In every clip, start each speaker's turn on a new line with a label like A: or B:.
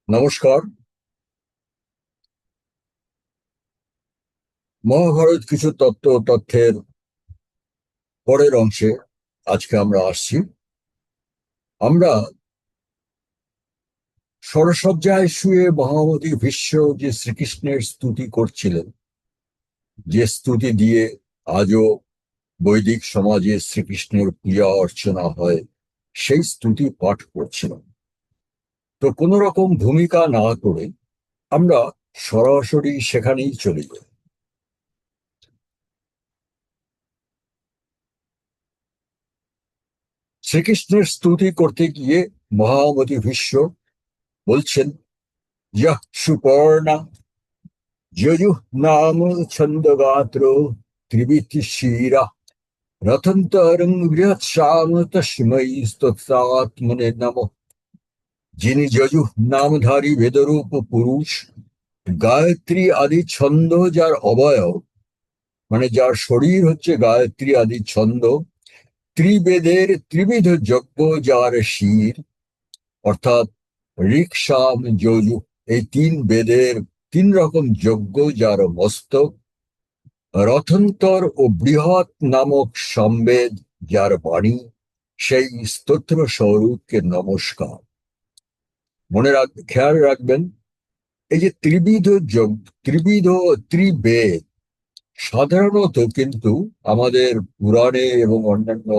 A: নমস্কার। মহাভারত কিছু তথ্যের পরের অংশে আজকে আমরা আসছি। আমরা সরসজ্জায় শুয়ে মহামতি ভীষ্ম যে শ্রীকৃষ্ণের স্তুতি করছিলেন, যে স্তুতি দিয়ে আজও বৈদিক সমাজে শ্রীকৃষ্ণের পূজা অর্চনা হয়, সেই স্তুতি পাঠ করছিলাম। তো কোনো রকম ভূমিকা না করে আমরা সরাসরি সেখানেই চলে যাই। শ্রীকৃষ্ণের স্তুতি করতে গিয়ে মহামতি ভীষ্ম বলছেন, यः सुपर्णा यजुः नाम छन्दगात्रो त्रिवितिशीरा रथन्तरं बृहत्साम तस्मै स्तोत्रात्मने नमः। যিনি যজুঃ নামধারী বেদরূপ পুরুষ, গায়ত্রী আদি ছন্দ যার অবয়ব, মানে যার শরীর হচ্ছে গায়ত্রী আদি ছন্দ, ত্রিবেদের ত্রিবিধ যজ্ঞ যার শির, অর্থাৎ ঋক সাম যজু, এই তিন বেদের তিন রকম যজ্ঞ যার মস্তক, রথন্তর ও বৃহৎ নামক সম্বেদ যার বাণী, সেই স্তোত্র স্বরূপকে নমস্কার। খেয়াল রাখবেন, এই যে ত্রিবিধ যজ্ঞ, ত্রিবেদ, সাধারণত কিন্তু আমাদের পুরাণে এবং অন্যান্য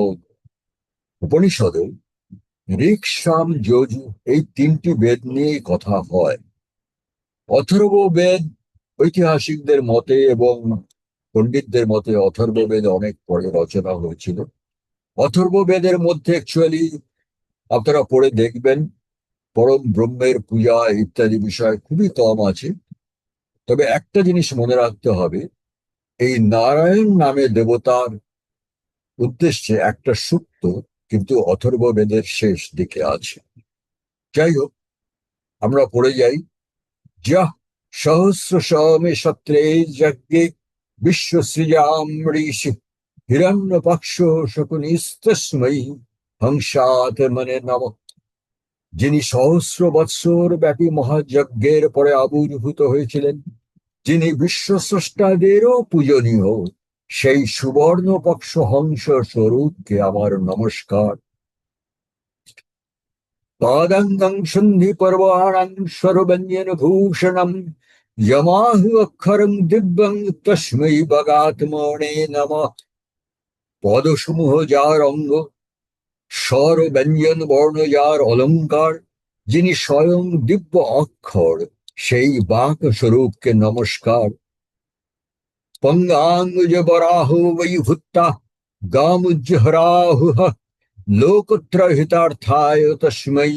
A: উপনিষদে ঋক সাম যজু এই তিনটি বেদ নিয়ে কথা হয়। অথর্ব বেদ ঐতিহাসিকদের মতে এবং পণ্ডিতদের মতে অথর্ব বেদ অনেক পরে রচনা হয়েছিল। অথর্ব বেদের মধ্যে অ্যাকচুয়ালি আপনারা পড়ে দেখবেন পরম ব্রহ্মের পূজা ইত্যাদি বিষয় খুবই কম আছে। তবে একটা জিনিস মনে রাখতে হবে, এই নারায়ণ নামে দেবতার উদ্দেশ্যে একটা সূক্ত কিন্তু অথর্ব বেদের শেষ দিকে আছে। যাই হোক, আমরা পড়ে যাই। যহ সহস্র সমে সত্রে যজ্ঞে বিশ্বসৃজাম ঋষি হিরণ্যপক্ষ শকুনিস্তস্मै হংসাত মনে নম। যিনি সহস্র বৎসর ব্যাপী মহাযজ্ঞের পরে আবির্ভূত হয়েছিলেন, যিনি বিশ্বস্রষ্টাদেরও পূজনীয়, সেই সুবর্ণ পক্ষ হংস স্বরূপকে আমার নমস্কার। পাদাঙ্গং সন্ধি পর্বাণাং সর্বঞ্জন ভূষণম যমাহু অক্ষরং দিব্যং তস্मै বগাত্মনে নমঃ। পদসমূহ যার অঙ্গ, স্বর ব্যঞ্জন বর্ণ যার অলঙ্কার, যিনি স্বয়ং দিব্য অক্ষর, সেই বাক স্বরূপকে নমস্কার। পঙ্গাঙ্গুজ বরাহো বৈ ভূত্তা গামুজ্জহরাহু লোকত্রহিতার্থায় তস্मै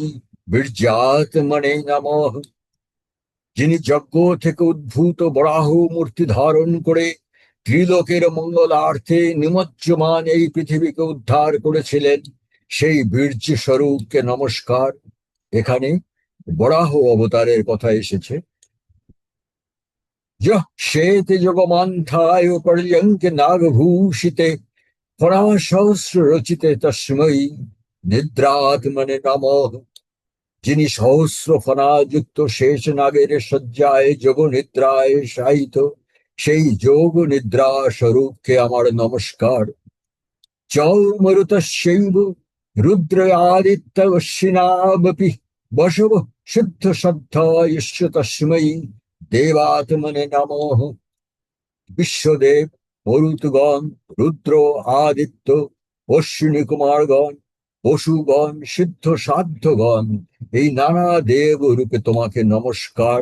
A: বীর্যাত্মনে নমঃ। যিনি যজ্ঞ থেকে উদ্ভূত বরাহ মূর্তি ধারণ করে ত্রিলোকের মঙ্গলার্থে নিমজ্জমান এই পৃথিবীকে উদ্ধার করেছিলেন, সেই বীর্য স্বরূপকে নমস্কার। এখানে বরাহ অবতারের কথা এসেছে। যহ শ্বেত যোগমান্থায় পর্যঙ্কে নাগভূষিতে ফণাসহস্র রচিতে তস্मै নিদ্রাত্মনে নমঃ। যিনি সহস্র ফণাযুক্ত শেষ নাগের শয্যায় যোগ নিদ্রায় শায়িত, সেই যোগ নিদ্রা স্বরূপকে আমার নমস্কার। চৌমরুতস্যৈব রুদ্র আদিত্য অশ্বিনাবপি বসব শুদ্ধ শ্রদ্ধায়স্য তস্मै দেবাত্মনে নমঃ। বিশ্বদেব, মরুতগণ, রুদ্র, আদিত্য, অশ্বিনী কুমারগণ, পশুগণ, সিদ্ধ সাধ্যগণ, এই নানা দেব রূপে তোমাকে নমস্কার।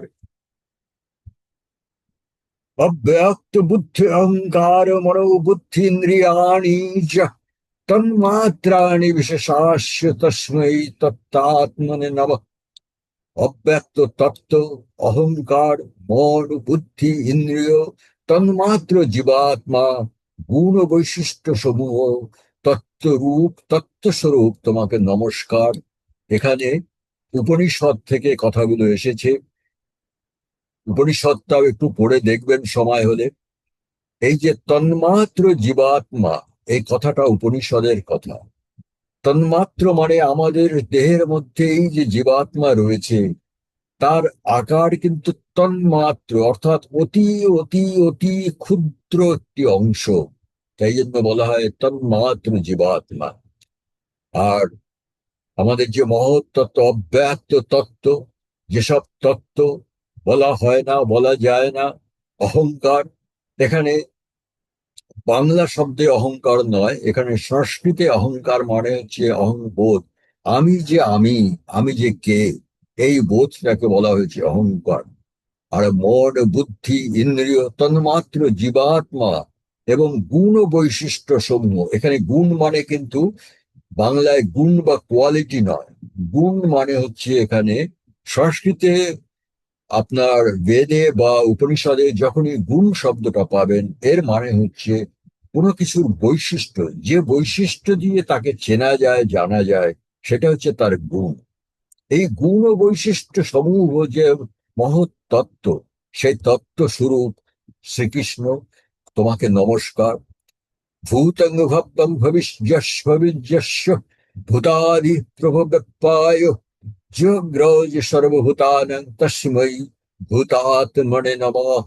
A: অব্যক্ত বুদ্ধি অহংকার মনোবুদ্ধি ইন্দ্রিয়াণি চ তন্মাত্রাণি বিশেষাস্য তস্मै তত্তাত্মনে নমঃ। অব্যক্ত তত্ত্ব, অহংকার, মন, বুদ্ধি, ইন্দ্রিয়, তন্মাত্র জীবাত্মা, গুণ বৈশিষ্ট্য সমূহ, তত্ত্বস্বরূপ তোমাকে নমস্কার। এখানে উপনিষদ থেকে কথাগুলো এসেছে। উপনিষদটাও একটু পড়ে দেখবেন সময় হলে। এই যে তন্মাত্র জীবাত্মা, এই কথাটা উপনিষদের কথা। তন্মাত্র মানে আমাদের দেহের মধ্যে এই যে জীবাত্মা রয়েছে, তার আকার কিন্তু তন্মাত্র, অর্থাৎ অতি অতি অতি ক্ষুদ্র একটি অংশ। তাই জন্য বলা হয় তন্মাত্র জীবাত্মা। আর আমাদের যে মহৎ তত্ত্ব, অব্যক্ত তত্ত্ব, যেসব তত্ত্ব বলা হয় না, বলা যায় না, অহংকার, এখানে বাংলা শব্দে অহংকার নয়, এখানে সংস্কৃতে অহংকার মানে হচ্ছে অহংবোধ। আমি যে আমি, আমি যে কে, এই বোধটাকে বলা হয়েছে অহংকার। আর মন, বুদ্ধি, ইন্দ্রিয়, তন্মাত্র জীবাত্মা এবং গুণ ও বৈশিষ্ট্য সমূহ। এখানে গুণ মানে কিন্তু বাংলায় গুণ বা কোয়ালিটি নয়, গুণ মানে হচ্ছে এখানে সংস্কৃতে, আপনার বেদে বা উপনিষদে যখনই গুণ শব্দটা পাবেন, এর মানে হচ্ছে কোনো কিছুর বৈশিষ্ট্য, যে বৈশিষ্ট্য দিয়ে তাকে চেনা যায়, জানা যায়, সেটা হচ্ছে তার গুণ। এই গুণ ও বৈশিষ্ট্য সমূহ যে মহৎ তত্ত্ব, সেই তত্ত্ব স্বরূপ শ্রীকৃষ্ণ, তোমাকে নমস্কার। ভূতং ভব্যং ভবিষ্যস্য ভূতাদি প্রভব্যায় জগ্রজ সর্বভূতানাং তস্मै ভূতাত্মনে নমঃ।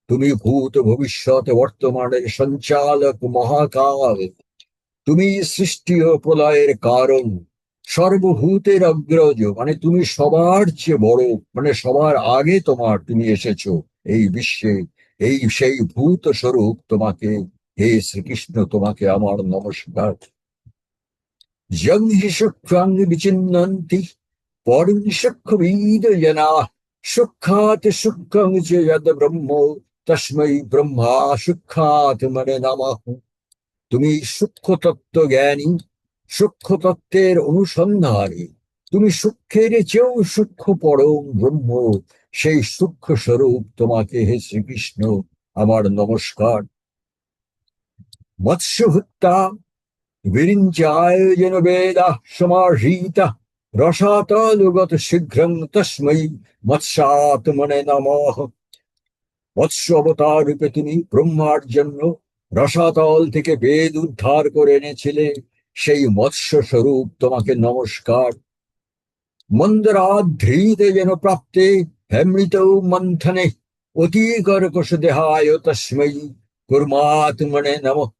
A: তুমি ভূত ভবিষ্যৎ বর্তমানের সঞ্চালক মহাকাল। তুমি সৃষ্টি ও প্রলয়ের কারণ, সর্বভূতের অগ্রজ, মানে তুমি সবার চেয়ে বড়, মানে সবার আগে তুমি এসেছো এই বিশ্বে। এই সেই ভূত স্বরূপ তোমাকে, হে শ্রীকৃষ্ণ, তোমাকে আমার নমস্কার। যং হি সূক্ষ্মাং বিচিন্নন্তি পরিষক্ষবিদ জনা, সূক্ষাৎ সূক্ষ্মং চ যদ ব্রহ্ম তস্मै ব্রহ্মা সূক্ষাৎ মনে নমঃ। তুমি সূক্ষ্ম তত্ত্ব জ্ঞানী, সূক্ষ্ম তত্ত্বের অনুসন্ধানী, তুমি সূক্ষ্মের চেয়েও সূক্ষ্ম পরম ব্রহ্ম, সেই সূক্ষ্ম স্বরূপ তোমাকে, হে শ্রীকৃষ্ণ, আমার নমস্কার। মৎস্যভুক্তা বিরিঞ্চায় যেন বেদা সমাহৃতা রসাতলুগত শীঘ্রং তস্मै মৎস্যাত্মনে নমঃ। মৎস্য অবতার রূপে তুমি ব্রহ্মার জন্য রসাতল থেকে বেদ উদ্ধার করে এনেছিলে, সেই মৎস্য স্বরূপ তোমাকে নমস্কার। মন্দরাধৃতে যেন প্রাপ্তে হেমৃত মন্থনে অতিকর্কশ দেহায় তস্मै কুর্মাত্মনে নমঃ।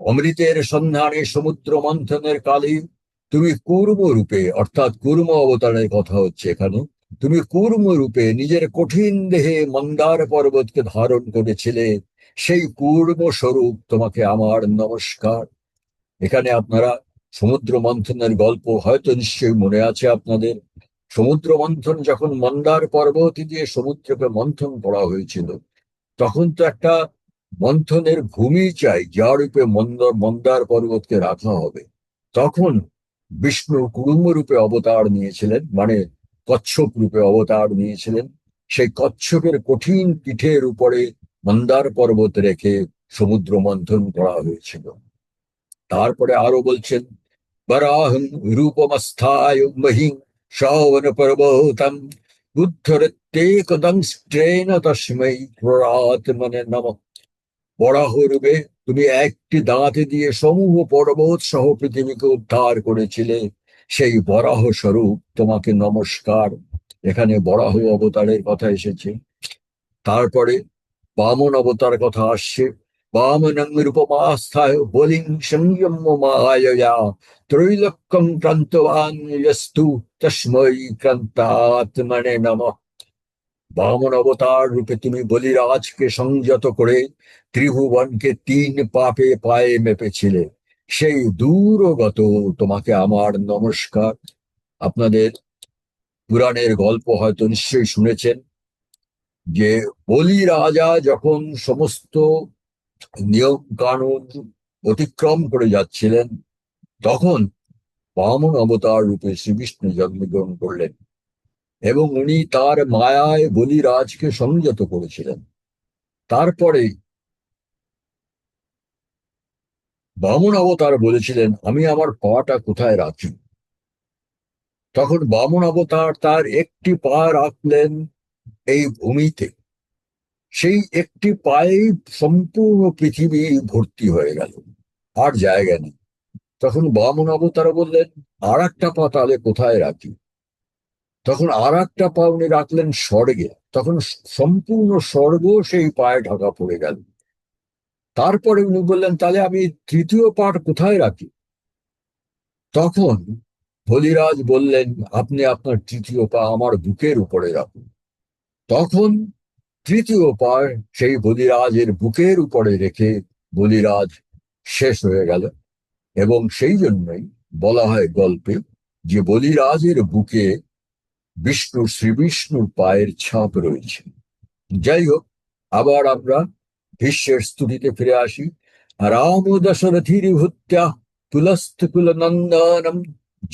A: অমৃতের সন্ধানে সমুদ্র মন্থনের কালে তুমি কূর্ম রূপে, অর্থাৎ কূর্ম অবতারের কথা হচ্ছে এখানে, তুমি কূর্ম রূপে নিজের কঠিন দেহে মন্দার পর্বতকে ধারণ করেছিলে, সেই কূর্ম স্বরূপ তোমাকে আমার নমস্কার। এখানে আপনারা সমুদ্র মন্থনের গল্প হয়তো নিশ্চয়ই মনে আছে আপনাদের। সমুদ্র মন্থন যখন মন্দার পর্বত দিয়ে সমুদ্রকে মন্থন করা হয়েছিল, তখন তো একটা মন্থনের ভূমি চাই, যার রূপে মন্দার পর্বতকে রাখা হবে। তখন বিষ্ণু কুর্ম রূপে অবতার নিয়েছিলেন, মানে কচ্ছপ রূপে অবতার নিয়েছিলেন। সেই কচ্ছপের কঠিন পিঠের উপরে মন্দার পর্বত রেখে সমুদ্র মন্থন করা হয়েছিল। তারপরে আরো বলছেন, বরাহং রূপমস্থায় মহিং শ্রাবণ পর্বতম বুদ্ধরত্যেকদংষ্ট্রেণ তস্मै পুরাত্মনে নমঃ। বরাহ রূপে তুমি একটি দাঁতে দিয়ে সমূহ পর্বত সহ পৃথিবীকে উদ্ধার করেছিলে, সেই বরাহ স্বরূপ তোমাকে নমস্কার। এখানে বরাহ অবতারের কথা এসেছে। তারপরে বামন অবতার কথা আসছে। বামনং রূপমাস্থায় বলিং সংযম্য মায়য়া ত্রৈলোক্যং ক্রান্তবান যস্তু তস্मै ক্রান্তাত্মনে নমঃ। বামন অবতার রূপে তুমি বলিরাজকে সংযত করে ত্রিভুবনকে তিন পাপে পায়ে মেপেছিলে, সেই দূরগত তোমাকে আমার নমস্কার। আপনাদের পুরাণের গল্প হয়তো নিশ্চয়ই শুনেছেন যে বলি রাজা যখন সমস্ত নিয়ম কানুন অতিক্রম করে যাচ্ছিলেন, তখন বামন অবতার রূপে শ্রীবিষ্ণু জন্মগ্রহণ করলেন এবং উনি তার মায়ায় বলিরাজকে সংযত করেছিলেন। তারপরে বামন অবতার বলেছিলেন, আমি আমার পাটা কোথায় রাখি। তখন বামন অবতার তার একটি পা রাখলেন এই ভূমিতে, সেই একটি পায়ে সম্পূর্ণ পৃথিবী ভর্তি হয়ে গেল, আর জায়গা নেই। তখন বামন অবতার বললেন, আর একটা পা তাহলে কোথায় রাখি। তখন আর একটা পা উনি রাখলেন স্বর্গে, তখন সম্পূর্ণ স্বর্গ সেই পায়ে ঢাকা পড়ে গেল। তারপরে উনি বললেন, তাহলে আমি তৃতীয় পাঠ কোথায় রাখি? তখন বলিরাজ বললেন, আপনি আপনার তৃতীয় পা আমার বুকের উপরে রাখুন। তখন তৃতীয় পা সেই বলিরাজের বুকের উপরে রেখে বলিরাজ শেষ হয়ে গেল। এবং সেই জন্যই বলা হয় গল্পে যে বলিরাজের বুকে শ্রী বিষ্ণুর পায়ের ছাপ রয়েছে। যাই হোক, আবার আমরা ভীষ্মের স্তুতিতে ফিরে আসি। রাম দশরথির ভূত্যা কুলস্থ কুল নন্দনম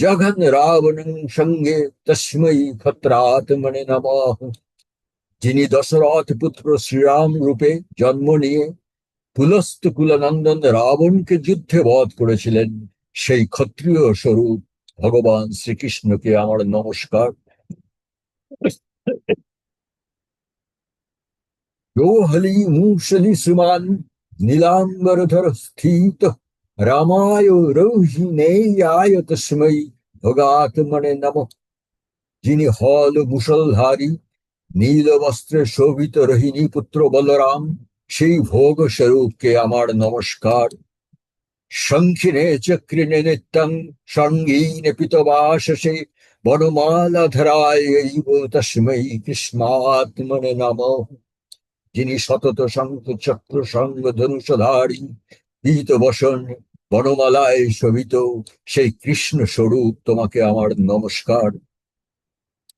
A: জঘন রাবণং সঙ্গে তস্মৈ ক্ষত্রাত্মনে নমঃ। যিনি দশরথ পুত্র শ্রীরাম রূপে জন্ম নিয়ে কুলস্থ কুলনন্দন রাবণকে যুদ্ধে বধ করেছিলেন, সেই ক্ষত্রিয় স্বরূপ ভগবান শ্রীকৃষ্ণকে আমার নমস্কার। योहली मूषलि श्रीमान नीलांबरधर स्थित रामाय रोहिणेयाय तस्मै भगात्मने नमः। যিনি হল মুষলধারী নীল বস্ত্রে শোভিত রোহিণী পুত্র বলরাম, সেই ভোগ স্বরূপকে আমার নমস্কার। শঙ্খিনে চক্রিণে নিত্যং সঙ্গীনে পিতবাসসে বনমালাধরায় তস্मै কৃষ্ণাত্মনে নমঃ। যিনি সতত শঙ্খ চক্র সঙ্গ ধনুষধারী পীত বসন বনমালায় শোভিত, সেই কৃষ্ণ স্বরূপ তোমাকে আমার নমস্কার।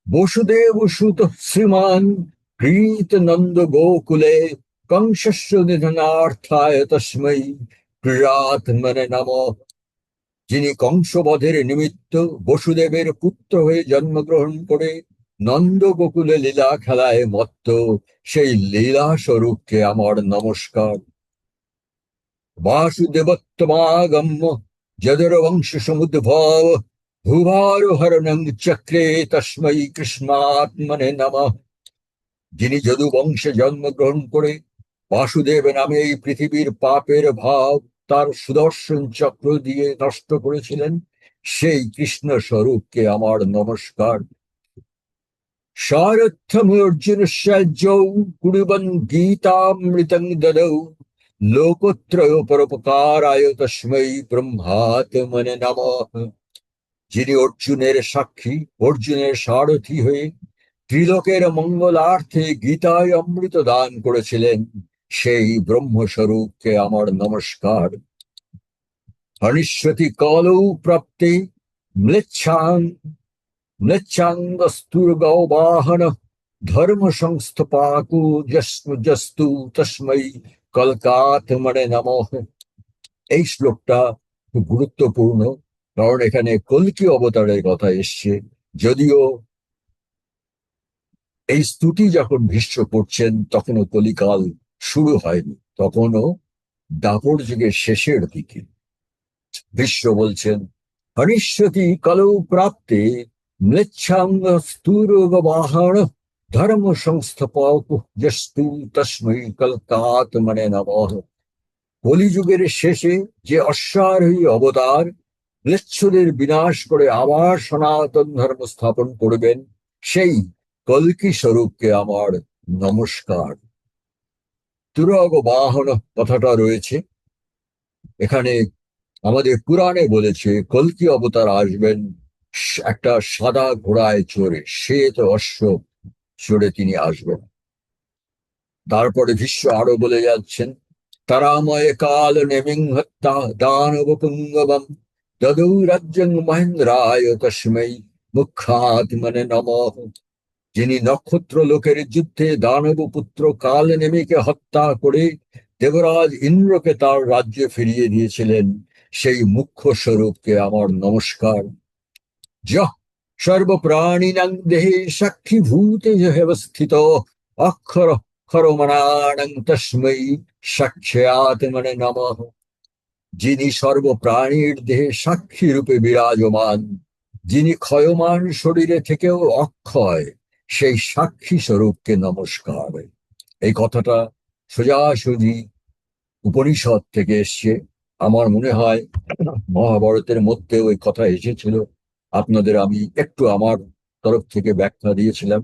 A: বসুদেব সুত শ্রীমান প্রীত নন্দ গোকুলে কংসস্য নিধনার্থায় তস্मै ক্রীড়াত্মনে নমঃ। যিনি কংসবধের নিমিত্ত বসুদেবের পুত্র হয়ে জন্মগ্রহণ করে নন্দ গোকুলে লীলা খেলায় মত্ত, সেই লীলা স্বরূপকে আমার নমস্কার। वासुदेवत्वमागम्य जदुर्वंशसमुद्भव भूभारहरणं चक्रे तस्मै কৃষ্ণাত্মনে নমঃ। যিনি যদু বংশে জন্মগ্রহণ করে বাসুদেব নামে এই পৃথিবীর পাপের ভাব তার সুদর্শন চক্র দিয়ে নষ্ট করেছিলেন, সেই কৃষ্ণ স্বরূপকে আমার নমস্কার। সারথ্যমর্জুনস্যৌ কুর্বন গীতামৃতং দদৌ লোকত্রয় পরোপকারায় তস্मै ব্রহ্মাত্মনে নমঃ। যিনি অর্জুনের সাক্ষী, অর্জুনের সারথী হয়ে ত্রিলোকের মঙ্গলার্থে গীতায় অমৃত দান করেছিলেন, সেই ব্রহ্মস্বরূপকে আমার নমস্কার। হনিষ্যতি কলৌ প্রাপ্তে ম্লেচ্ছাং ম্লেচ্ছাঙ্গস্তুর্গৌবাহন ধর্ম সংস্থপাকু জস্তু তস্मै কলকাত্মনে নমঃ। এই শ্লোকটা খুব গুরুত্বপূর্ণ, কারণ এখানে কল্কি অবতারের কথা এসছে। যদিও এই স্তুতি যখন ভীষ্ম করছেন তখনও কলিকাল শুরু হয়নি, তখনও দাপর যুগের শেষের দিকে। ভীষ্ম বলছেন, হরিষ্যতি কলৌ প্রাপ্তে ম্লেচ্ছাঙ্গ স্থূরগবাহন ধর্ম সংস্থপস্তু তস্मै কলকাত্মনে নমঃ। কলিযুগের শেষে যে অশ্বারোহী অবতার ম্লেচ্ছদের বিনাশ করে আবার সনাতন ধর্ম স্থাপন করবেন, সেই কল্কি স্বরূপকে আমার নমস্কার। তুরগ বাহন কথাটা রয়েছে এখানে, আমাদের পুরাণে বলেছে কল্কি অবতার আসবেন একটা সাদা ঘোড়ায় চড়ে, শ্বেত অশ্ব চড়ে তিনি আসবেন। তারপরে ভীষ্ম আরো বলে যাচ্ছেন, তারাময় কাল নেমিং হত্যা দানব পুঙ্গবম দদৌ রাজ্যং মহেন্দ্রায় তস্मै মুখ্যাত্মনে নমঃ। যিনি নক্ষত্র লোকের যুদ্ধে দানব পুত্র কাল নেমিকে হত্যা করে দেবরাজ ইন্দ্রকে তার রাজ্যে ফিরিয়ে দিয়েছিলেন, সেই মুখ্য স্বরূপকে আমার নমস্কার। যহ সর্বপ্রাণিনাং দেহে সাক্ষীভূতে স্থিত অক্ষর ক্ষরমণানং তস্मै সাক্ষাৎমনে নমঃ। যিনি সর্বপ্রাণীর দেহে সাক্ষী রূপে বিরাজমান, যিনি ক্ষয়মান শরীরে থেকেও অক্ষয়, সেই সাক্ষী স্বরূপকে নমস্কার। এই কথাটা সোজাসুজি উপনিষদ থেকে এসছে। আমার মনে হয় মহাভারতের মধ্যেও এই কথা এসেছিল। আপনাদের আমি একটু আমার তরফ থেকে ব্যাখ্যা দিয়েছিলাম।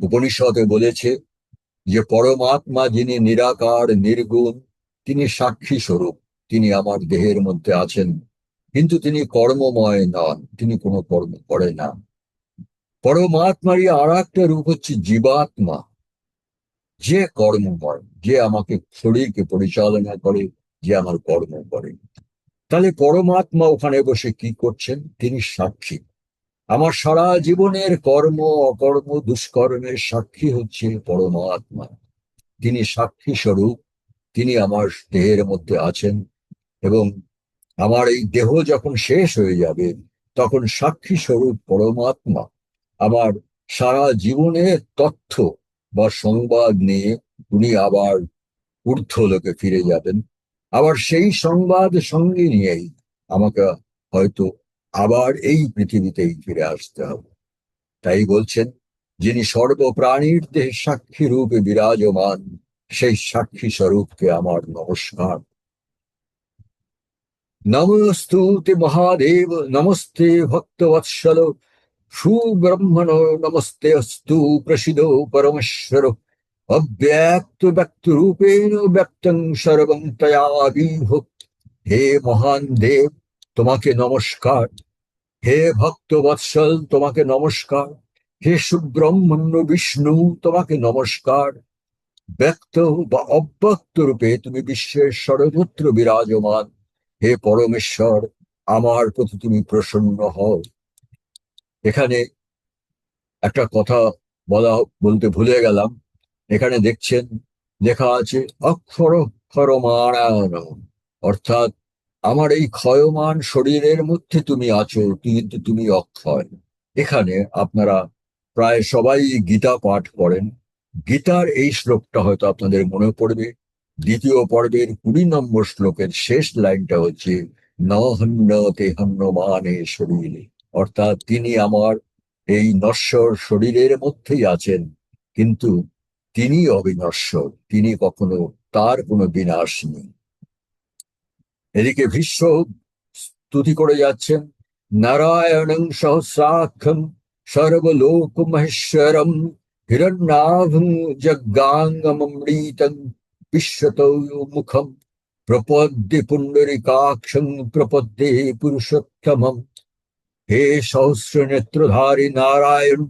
A: উপনিষদে বলেছে যে পরমাত্মা যিনি নিরাকার নির্গুণ, তিনি সাক্ষী স্বরূপ, তিনি আমার দেহের মধ্যে আছেন, কিন্তু তিনি কর্মময় নন, তিনি কোনো কর্ম করে না। পরমাত্মারই আর একটা রূপ হচ্ছে জীবাত্মা, যে কর্মময়, যে আমাকে শরীরকে পরিচালনা করে, যে আমার কর্ম করে। তাহলে পরমাত্মা ওখানে বসে কি করছেন? তিনি সাক্ষী। আমার সারা জীবনের কর্ম অকর্ম দুষ্কর্মের সাক্ষী হচ্ছে পরমাত্মা। তিনি সাক্ষী স্বরূপ, তিনি আমার দেহের মধ্যে আছেন, এবং আমার এই দেহ যখন শেষ হয়ে যাবে, তখন সাক্ষী স্বরূপ পরমাত্মা আমার সারা জীবনের তথ্য বা সংবাদ নিয়ে উনি আবার ঊর্ধ্বলোকে ফিরে যাবেন। আবার সেই সংবাদ সঙ্গে নিয়েই আমাকে হয়তো আবার এই পৃথিবীতেই ফিরে আসতে হবে। তাই বলছেন, যিনি সর্বপ্রাণীর দেহে সাক্ষী রূপে বিরাজমান, সেই সাক্ষী স্বরূপকে আমার নমস্কার। নমস্তুতে মহাদেব, নমস্তে ভক্তবৎসল, সুব্রহ্মণ নমস্তে অস্তু, প্রসিদো পরমেশ্বর। অব্যক্ত ব্যক্ত রূপেণ ব্যক্তং সর্বং তয়া বিভূত। হে মহান দেব, তোমাকে নমস্কার। হে ভক্ত বৎসল, তোমাকে নমস্কার। হে সুব্রহ্মণ্য বিষ্ণু, তোমাকে নমস্কার। ব্যক্ত বা অব্যক্ত রূপে তুমি বিশ্বের সর্বত্র বিরাজমান। হে পরমেশ্বর, আমার প্রতি তুমি প্রসন্ন হও। এখানে একটা কথা বলতে ভুলে গেলাম। এখানে দেখছেন লেখা আছে অক্ষর ক্ষরমাণায়ন, অর্থাৎ আমার এই ক্ষয়মান শরীরের মধ্যে তুমি আছো, কিন্তু তুমি অক্ষয়। এখানে আপনারা প্রায় সবাই গীতা পাঠ করেন। গীতার এই শ্লোকটা হয়তো আপনাদের মনে পড়বে। দ্বিতীয় পর্বের 20 নম্বর শ্লোকের শেষ লাইনটা হচ্ছে ন হন্যতে হন্যমানে শরীরে, অর্থাৎ তিনি আমার এই নশ্বর শরীরের মধ্যেই আছেন, কিন্তু তিনি অবিনশ্বর, তিনি কখনো, তার কোনো বিনাশ নেই। এদিকে ভীষ্ম স্তুতি করে যাচ্ছেন নারায়ণং সহস্রাক্ষম সর্বলোক মহেশ্বরম হিরণ্যাভং যজ্ঞাঙ্গমৃতং বিশ্বতো মুখম প্রপদ্যে পুণ্ডরিকাক্ষং প্রপদ্যে পুরুষোত্তমম। হে সহস্র নেত্রধারী নারায়ণ,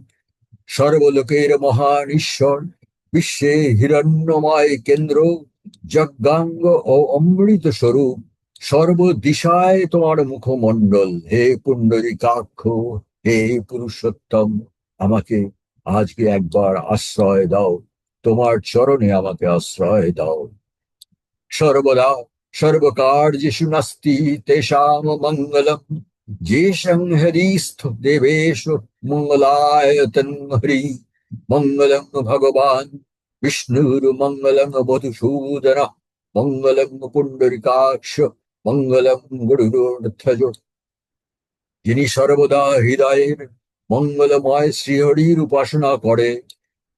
A: সর্বলোকের মহান ঈশ্বর, বিশ্বে হিরণ্যময় কেন্দ্র, যজ্ঞাঙ্গ ও অমৃত স্বরূপ, সর্বদিশায় তোমার মুখমণ্ডল। হে পুণ্ডরীকাক্ষ, হে পুরুষোত্তম, আমাকে আজকে একবার আশ্রয় দাও, তোমার চরণে আমাকে আশ্রয় দাও। সর্বদা সর্বকার্যেষু নাস্তি তেষাং মঙ্গলম, যেষাং হরিস্থ দেবেশ মঙ্গলায়তন হরি। মঙ্গলং ভগবান বিষ্ণুর মঙ্গলং মধুসূদন, মঙ্গলং পুণ্ডরিকাক্ষ, মঙ্গলং গরুড়ধ্বজ। যিনি সর্বদা হৃদয়ের মঙ্গলময় শ্রীহরির উপাসনা করে,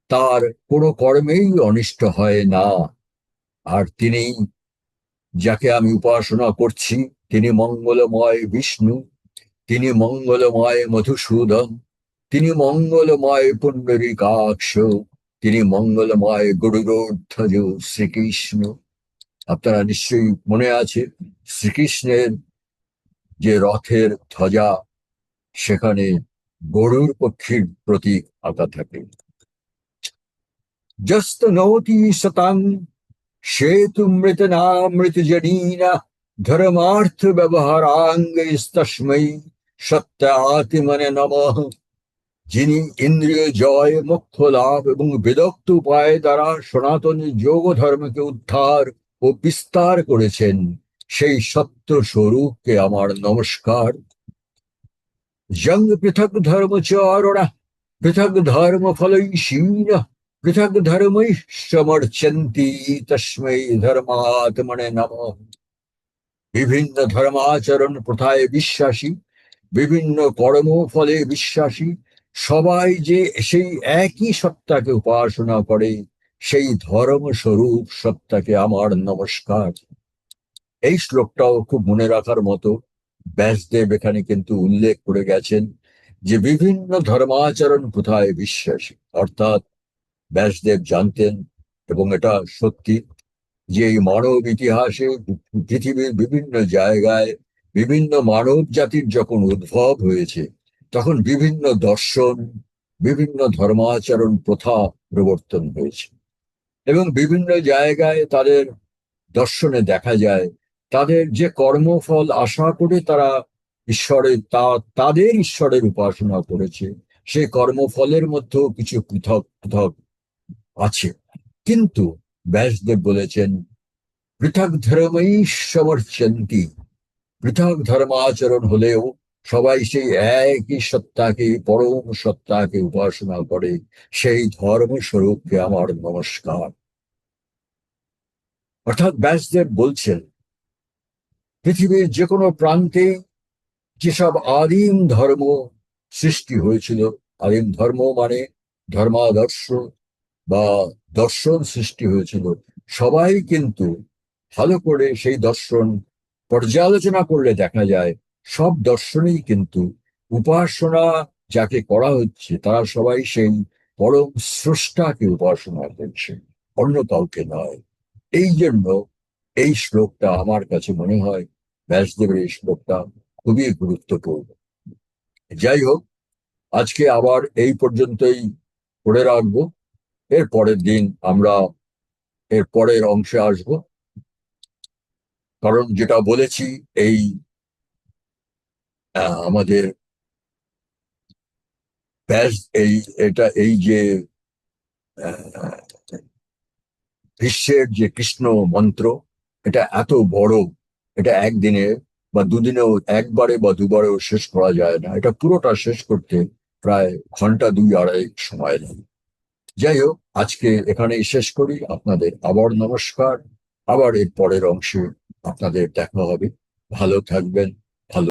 A: তার কোনো কর্মেই অনিষ্ট হয় না। আর তিনি, যাকে আমি উপাসনা করছি, তিনি মঙ্গলময় বিষ্ণু, তিনি মঙ্গলময় মধুসূদন, তিনি মঙ্গলময় পুণ্ডরীকাক্ষ, তিনি মঙ্গলময় গরুড়ধ্বজ শ্রীকৃষ্ণ। আপনারা নিশ্চয়ই মনে আছে শ্রীকৃষ্ণের যে রথের ধ্বজা, সেখানে গরুর পক্ষীর প্রতীক আঁকা থাকে। যস্ত নৌতি শতাং শ্বেতুমৃতনামৃতজনীনা ধর্মার্থ ব্যবহারাঙ্গস্তস্मै সত্যাত্মনে নমঃ। যিনি ইন্দ্রিয় জয়, মোক্ষ লাভ এবং বেদোক্ত উপায় দ্বারা সনাতন যোগ ধর্মকে উদ্ধার ও বিস্তার করেছেন, সেই সত্য স্বরূপকে আমার নমস্কার। যং পৃথক ধর্মচারণা পৃথক ধর্ম ফলৈষীণঃ পৃথক ধর্মৈ সমর্চন্তি তস্मै ধর্মাত্মনে নমঃ। বিভিন্ন ধর্মাচরণ প্রথায় বিশ্বাসী, বিভিন্ন কর্মফলে বিশ্বাসী, সবাই যে সেই একই সত্তাকে উপাসনা করে, সেই ধর্মস্বরূপ সত্তাকে আমার নমস্কার। এই শ্লোকটাও খুব মনে রাখার মতো। ব্যাসদেব এখানে কিন্তু উল্লেখ করে গেছেন যে বিভিন্ন ধর্মাচরণ প্রথায় বিশ্বাসী। অর্থাৎ ব্যাসদেব জানতেন, এবং এটা সত্যি, যে এই মানব ইতিহাসে পৃথিবীর বিভিন্ন জায়গায় বিভিন্ন মানব জাতির যখন উদ্ভব হয়েছে, তখন বিভিন্ন দর্শন, বিভিন্ন ধর্মাচরণ প্রথা প্রবর্তন হয়েছে, এবং বিভিন্ন জায়গায় তাদের দর্শনে দেখা যায় তাদের যে কর্মফল আশা করে তারা তাদের ঈশ্বরের উপাসনা করেছে, সেই কর্মফলের মধ্যেও কিছু পৃথক পৃথক আছে। কিন্তু ব্যাসদেব বলেছেন, পৃথক ধর্মই সমর্চন্তি, পৃথক ধর্মাচরণ হলেও সবাই সেই একই সত্তাকে, পরম সত্তাকে উপাসনা করে। সেই ধর্মস্বরূপকে আমার নমস্কার। অর্থাৎ ব্যাসদেব বলছেন, পৃথিবীর যে কোনো প্রান্তে যেসব আদিম ধর্ম সৃষ্টি হয়েছিল, আদিম ধর্ম মানে ধর্মাদর্শ বা দর্শন সৃষ্টি হয়েছিল, সবাই কিন্তু ভালো করে সেই দর্শন পর্যালোচনা করলে দেখা যায় সব দর্শনেই কিন্তু উপাসনা যাকে করা হচ্ছে তারা সবাই সেই পরম স্রষ্টাকে উপাসনা করছে, অন্য কাউকে নয়। এই জন্য এই শ্লোকটা আমার কাছে মনে হয়, ব্যাসদেবের এই শ্লোকটা খুবই গুরুত্বপূর্ণ। যাই হোক, আজকে আবার এই পর্যন্তই করে রাখবো। এর পরের দিন আমরা এর পরের অংশে আসব। কারণ যেটা বলেছি, এই আমাদের ব্যাস এই এটা এই যে আহ, বিশ্বের যে কৃষ্ণ মন্ত্র, এটা এত বড়, এটা একদিনে বা দুদিনেও, একবারে বা দুবারেও শেষ করা যায় না। এটা পুরোটা শেষ করতে প্রায় ঘন্টা দুই আড়াই সময় লাগে। যাই হোক, আজকে এখানেই শেষ করি। আপনাদের আবার নমস্কার। আবার এর পরের অংশে আপনাদের দেখা হবে। ভালো থাকবেন।